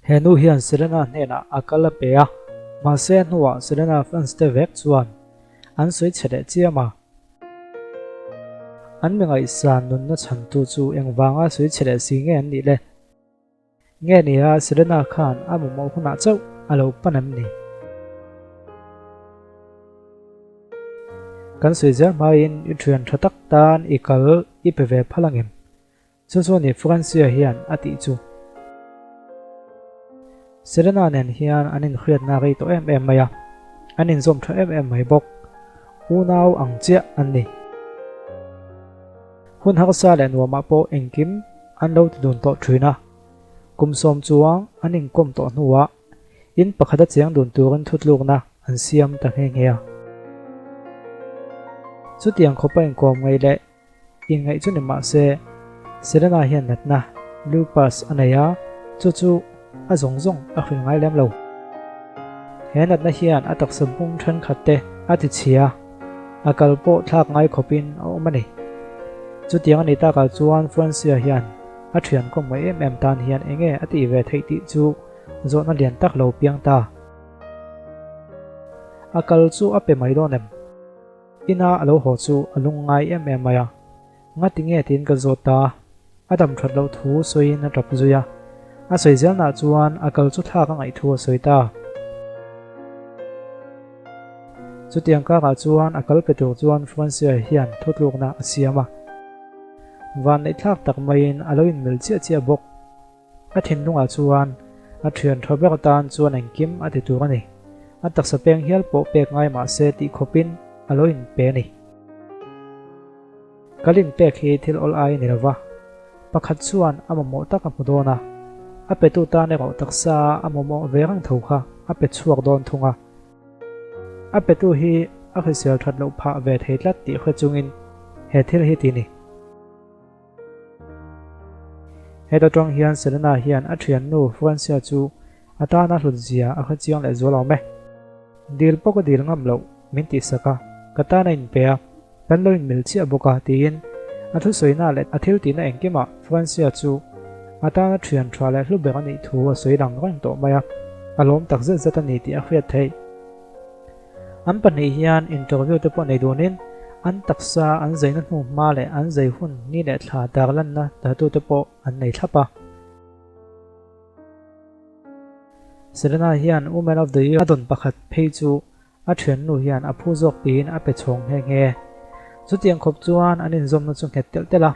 henu hian Serena nena akala pea ma se nuwa Serena fans te vek chuan an soi chede chiama an mengai san nun na chantu chu engwanga soi chede si nge an ni le nge ni a Serena khan amu mo huna chau alo panam ni kan soi zer main ithian thatak tan ikal ipeve phalangem chu ni Francia hian ati chu Serena nen hian anin khriat na ri to em maya anin zom tha em mai bok unau angchia anni hun haksa le nuama po engkim anlo tudun to thina kumsom chuang anin kom to nuwa in pakhada cheng dun turin thutlukna an siam ta ngea chutiang khopain kom ngai le ingai chu ni ma se Serena hian natna Lucas anaya chu a zong a khring ngai lem lo henat na hian atak sampung than khatte ati chia akalpo thak ngai khopin o mani chutiang ani ta ka chuan Francia hian a thian kom mai em tan hian enge ati ve theiti chu zo na lian tak lo piang ta akal chu ape mai do nem ina alo ho chu alung ngai em maya ngati nge tin ka zota adam that lo thu soi na tap zuya a soi zel na chuan akal chu thak ngai thu soi ta chutiang ka chuan akal petu chuan Francia hian thutluk na asiama van nei thak tak main aloin mil chia bok a thin lunga chuan a thian thobek tan chuan engkim ati tur ani a tak sapeng hial po pek ngai ma se ti khopin aloin pe ni kalin pek hi thil ol ai ni lawa pakhat chuan amamo tak a mudona a petu ta ne ro taksa amamo verang thoka a pe chuak don thunga a petu hi a khisial that lo pha ve theitlat ti khachungin he thil hi ti ni heta tong hian Serena hian a thian nu Francia chu atana hluzia a khachiang le zo lo me dil poko dil ngam lo min ti saka kata na in pea kan lo in mil chi aboka tin a thu soina le a thil ti na engkema Francia chu atana thian thra le hlu ber ani thu a soi dang rang to maya alom tak zet zet ani ti a khriat thei an pani hian interview te po nei donin an taksa an zaina hnu ma le an zai hun ni le thla darlan na tatu te po an nei thlapa Serena hian Woman of the Year adon pakhat phei chu a thian nu hian a phu zok tin a pe chhong nge chutiang khop chuan anin zom na chu het tel tela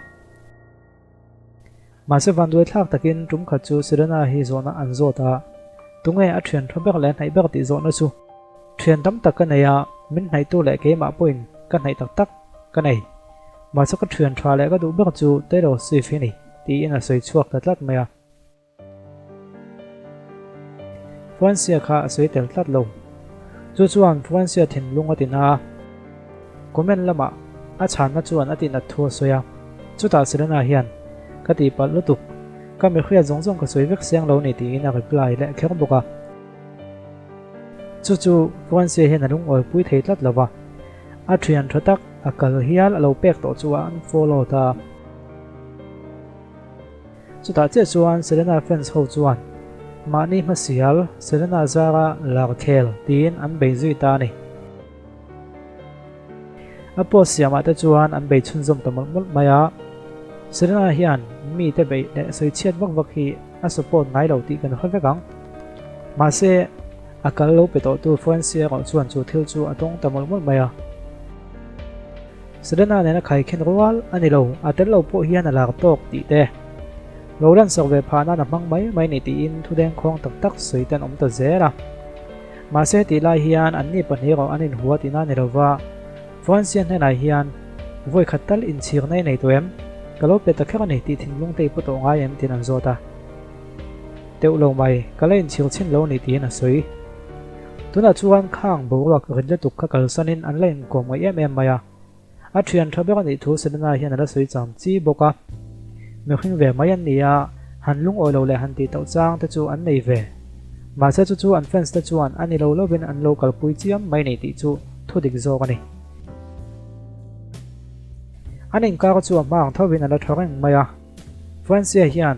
ma se van doi thak takin tum kha chu Serena hi zona an zota tunge a thian thobek le nai ber ti zona chu thian dam tak ka neya min nai tu le ke ma point kan nai tak kan nei ma sa ka thian thra le ka du ber chu te ro si fini ti ina soi chuak tatlat maya Francia kha soi tel tlat lo chuan Francia thin lunga tina comment lama a chan na chuan atin a thu soya chuta Serena hian kati pal lutuk ka mi khria zong ka soi vek siang lo ni ti ina reply le kher boka chu Francia hian alung oi pui thei tlat lawa a thian thatak akal hial alo pek to chuan follow ta chuta che chuan Serena fans ho chuan mani masial Serena zara larkel tin an beizui ta ni apo siama ta chuan an bei chun zom tamal mul maya Serena hian mi te bei le soi chiat vak hi a support ngai lo ti kan khawekang ma se akal lo pe to tu Francia ro chuan chu thil chu atong tamal mul maya Serena ne na khai khen rwal ani lo atel lo po hian ala tok ti te Loran survey phana na mang mai ni ti in thu deng khong tak soitan om ta zera ma se ti lai hian anni pani ro anin huwa tina ni rowa Francia ne na hian voi khatal in chir nei nei toem kalo pe ta khara nei ti thinglung te pu to nga em tin an zota teu lo mai kala in chir chin lo ni ti na soi tuna chuan khang borak rinle tuk kha kal sanin an len ko mai em maya a thian thabek ni thu Serena hian ala soi cham chi boka mi khing ve mayan nia hanlung olo le han ti tau chang te chu an nei ve ma se chu an fans te chuan ani lo lovin an local pui chiam mai nei ti chu thudik zo ani anin ka chu ma ang thawin ala thoreng maya Francia hian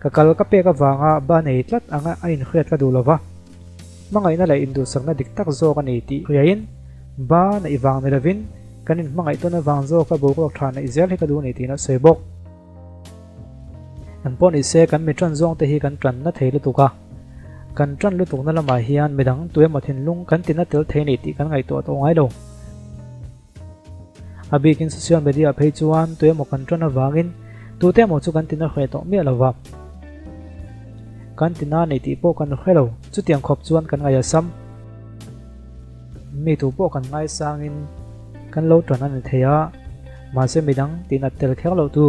kakal ka pe ka wanga ba nei tlat anga ain khret ka dulova mangai na lai indu sakna diktak zo ka nei ti riain ba na iwang ne lavin kanin mangai to na wang zo ka bokrok thana izel he ka du nei ti na sebok an pon ise kan mi tran zong te hi kan tran na thei lu tuka kan tran lu tuk na lama hian midang tuem mathin lung kan tin na tel thei nei ti kan ngai to to ngai lo abikin social media page chuan tuem kan tran na wangin tu te mo chu kan tin na khre to mi alawa kan tin na nei ti po kan khelo chu tiang khop chuan kan ngai asam mi tu po kan ngai sangin kan lo tran an theya ma se midang tin a tel khek lo tu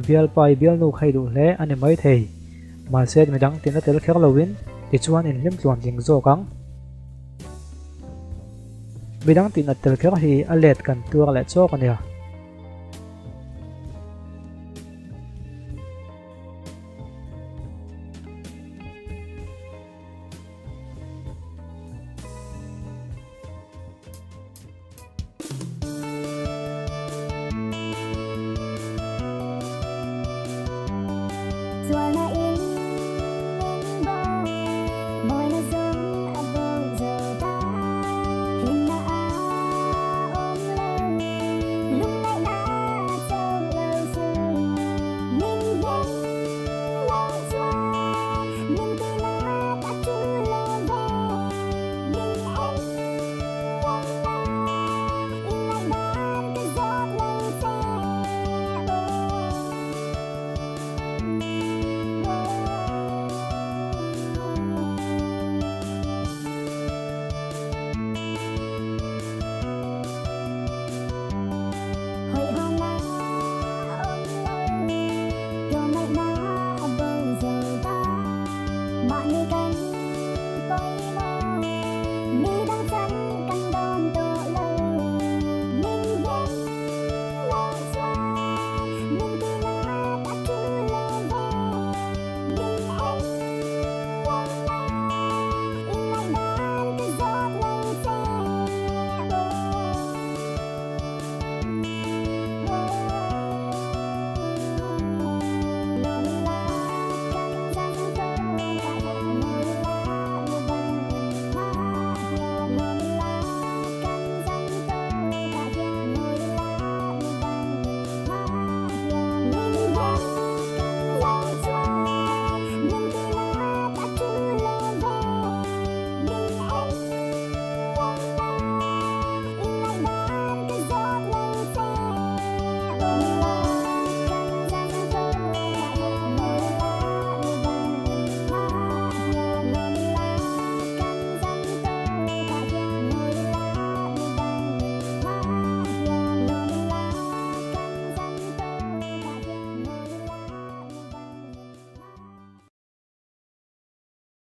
bial pai bial nu khai du hle ani mai thei ma se midang tin a tel khek lo win ti chuan in lim tluan ding zo kang midang tin a tel khek hi a let kan tur le chok ania